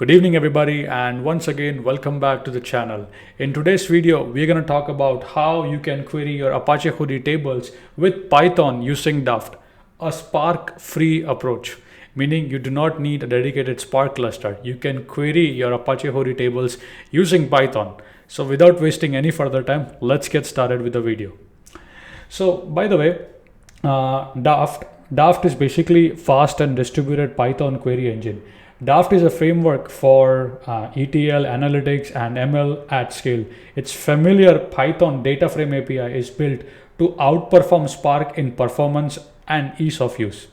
Good evening everybody, and once again welcome back to the channel. In today's video we're going to talk about how you can query your Apache Hudi tables with Python using Daft, a Spark free approach, meaning you do not need a dedicated Spark cluster. You can query your Apache Hudi tables using Python. So without wasting any further time, let's get started with the video. So by the way, Daft is basically fast and distributed Python query engine. Daft is a framework for ETL, analytics, and ML at scale. Its familiar Python data frame API is built to outperform Spark in performance and ease of use.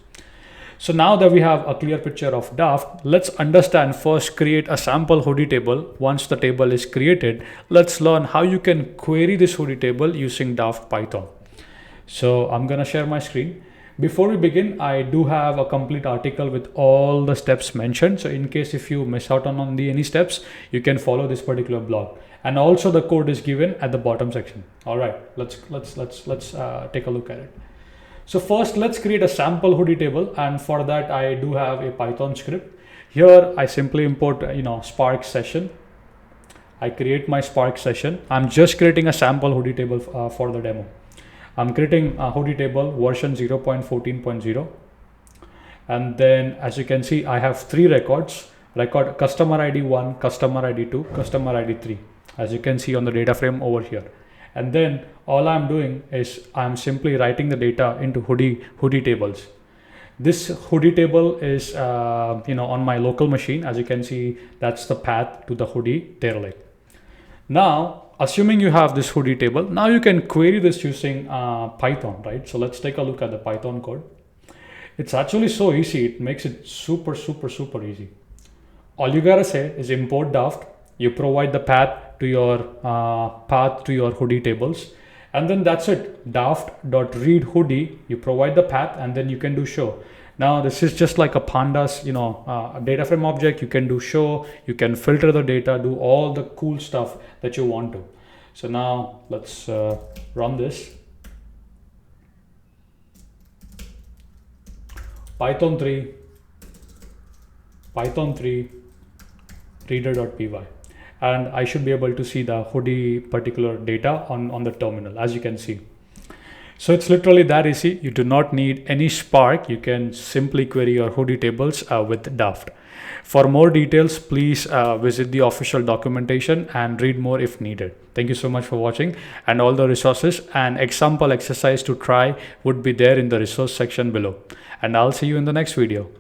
So now that we have a clear picture of Daft, let's understand first create a sample Hudi table. Once the table is created, let's learn how you can query this Hudi table using Daft Python. So I'm gonna share my screen. Before we begin, I do have a complete article with all the steps mentioned. So in case if you miss out on any steps, you can follow this particular blog. And also the code is given at the bottom section. All right, let's take a look at it. So first, let's create a sample Hudi table, and for that I do have a Python script. Here I simply import Spark session. I create my Spark session. I'm just creating a sample Hudi table for the demo. I'm creating a Hudi table version 0.14.0, and then as you can see I have three records: record customer ID 1, customer ID 2, customer ID 3, as you can see on the data frame over here. And then all I'm doing is I'm simply writing the data into Hudi tables. This Hudi table is on my local machine. As you can see, that's the path to the Hudi derelict. Now assuming you have this Hudi table, now you can query this using Python, right? So let's take a look at the Python code. It's actually so easy. It makes it super easy. All you gotta say is import Daft. You provide the path to your Hudi tables, and then that's it. Daft.read Hudi. You provide the path, and then you can do show. Now this is just like a pandas, data frame object. You can do show, you can filter the data, do all the cool stuff that you want to. So now let's run this. Python 3 reader.py, and I should be able to see the Hudi particular data on the terminal, as you can see. So it's literally that easy. You do not need any Spark. You can simply query your Hudi tables with Daft. For more details, please visit the official documentation and read more if needed. Thank you so much for watching, and all the resources and example exercise to try would be there in the resource section below. And I'll see you in the next video.